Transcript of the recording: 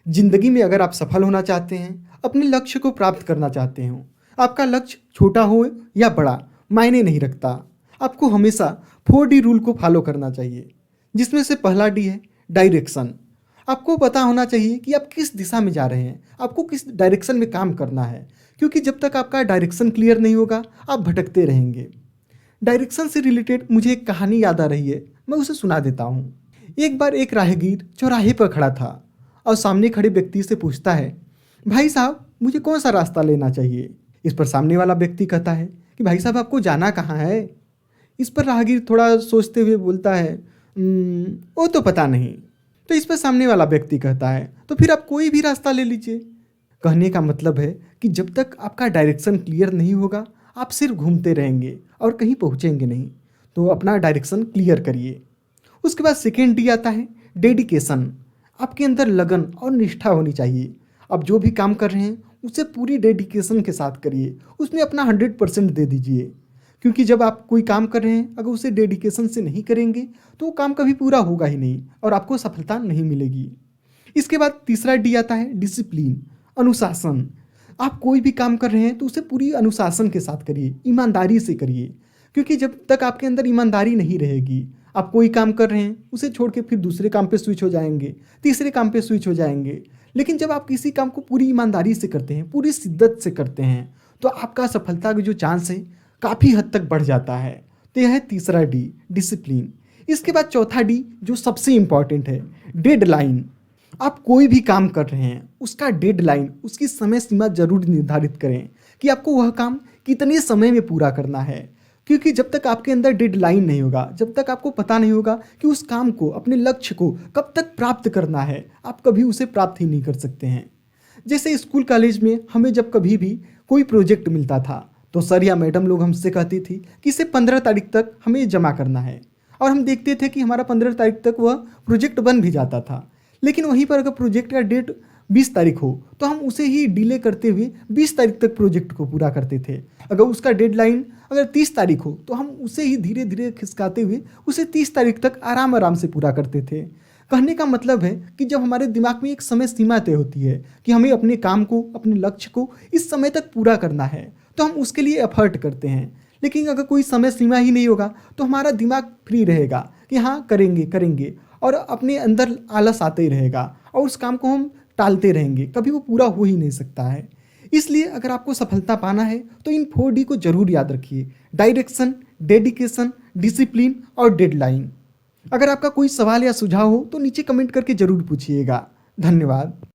जिंदगी में अगर आप सफल होना चाहते हैं, अपने लक्ष्य को प्राप्त करना चाहते हो, आपका लक्ष्य छोटा हो या बड़ा, मायने नहीं रखता। आपको हमेशा 4D रूल को फॉलो करना चाहिए, जिसमें से पहला डी है डायरेक्शन। आपको पता होना चाहिए कि आप किस दिशा में जा रहे हैं, आपको किस डायरेक्शन में काम करना है, क्योंकि जब तक आपका डायरेक्शन क्लियर नहीं होगा, आप भटकते रहेंगे। डायरेक्शन से रिलेटेड मुझे एक कहानी याद आ रही है, मैं उसे सुना देता हूँ। एक बार एक राहगीर चौराहे पर खड़ा था और सामने खड़े व्यक्ति से पूछता है, भाई साहब मुझे कौन सा रास्ता लेना चाहिए। इस पर सामने वाला व्यक्ति कहता है कि भाई साहब आपको जाना कहाँ है। इस पर राहगीर थोड़ा सोचते हुए बोलता है, वो तो पता नहीं। तो इस पर सामने वाला व्यक्ति कहता है, तो फिर आप कोई भी रास्ता ले लीजिए। कहने का मतलब है कि जब तक आपका डायरेक्शन क्लियर नहीं होगा, आप सिर्फ घूमते रहेंगे और कहीं पहुंचेंगे नहीं। तो अपना डायरेक्शन क्लियर करिए। उसके बाद सेकेंड डी आता है डेडिकेशन। आपके अंदर लगन और निष्ठा होनी चाहिए। आप जो भी काम कर रहे हैं उसे पूरी डेडिकेशन के साथ करिए, उसमें अपना 100% दे दीजिए। क्योंकि जब आप कोई काम कर रहे हैं, अगर उसे डेडिकेशन से नहीं करेंगे तो वो काम कभी पूरा होगा ही नहीं और आपको सफलता नहीं मिलेगी। इसके बाद तीसरा डी आता है डिसिप्लिन, अनुशासन। आप कोई भी काम कर रहे हैं तो उसे पूरी अनुशासन के साथ करिए, ईमानदारी से करिए। क्योंकि जब तक आपके अंदर ईमानदारी नहीं रहेगी, आप कोई काम कर रहे हैं उसे छोड़ के फिर दूसरे काम पे स्विच हो जाएंगे, तीसरे काम पे स्विच हो जाएंगे। लेकिन जब आप किसी काम को पूरी ईमानदारी से करते हैं, पूरी शिद्दत से करते हैं, तो आपका सफलता का जो चांस है काफ़ी हद तक बढ़ जाता है। तो यह है तीसरा डी, डिसिप्लिन। इसके बाद चौथा डी जो सबसे इम्पॉर्टेंट है, डेडलाइन। आप कोई भी काम कर रहे हैं उसका डेडलाइन, उसकी समय सीमा जरूर निर्धारित करें कि आपको वह काम कितने समय में पूरा करना है। क्योंकि जब तक आपके अंदर डेडलाइन नहीं होगा, जब तक आपको पता नहीं होगा कि उस काम को, अपने लक्ष्य को कब तक प्राप्त करना है, आप कभी उसे प्राप्त ही नहीं कर सकते हैं। जैसे स्कूल कॉलेज में हमें जब कभी भी कोई प्रोजेक्ट मिलता था तो सर या मैडम लोग हमसे कहती थी कि इसे 15 तारीख तक हमें जमा करना है, और हम देखते थे कि हमारा 15 तारीख तक वह प्रोजेक्ट बन भी जाता था। लेकिन वहीं पर अगर प्रोजेक्ट का डेट 20 तारीख हो तो हम उसे ही डिले करते हुए 20 तारीख तक प्रोजेक्ट को पूरा करते थे। अगर उसका डेडलाइन अगर 30 तारीख हो तो हम उसे ही धीरे धीरे खिसकाते हुए उसे 30 तारीख तक आराम आराम से पूरा करते थे। कहने का मतलब है कि जब हमारे दिमाग में एक समय सीमा तय होती है कि हमें अपने काम को, अपने लक्ष्य को इस समय तक पूरा करना है, तो हम उसके लिए एफर्ट करते हैं। लेकिन अगर कोई समय सीमा ही नहीं होगा तो हमारा दिमाग फ्री रहेगा कि हाँ करेंगे करेंगे, और अपने अंदर आलस आते ही रहेगा और उस काम को हम टालते रहेंगे, कभी वो पूरा हो ही नहीं सकता है। इसलिए अगर आपको सफलता पाना है तो इन 4D को जरूर याद रखिए, डायरेक्शन, डेडिकेशन, डिसिप्लिन और डेडलाइन। अगर आपका कोई सवाल या सुझाव हो तो नीचे कमेंट करके जरूर पूछिएगा। धन्यवाद।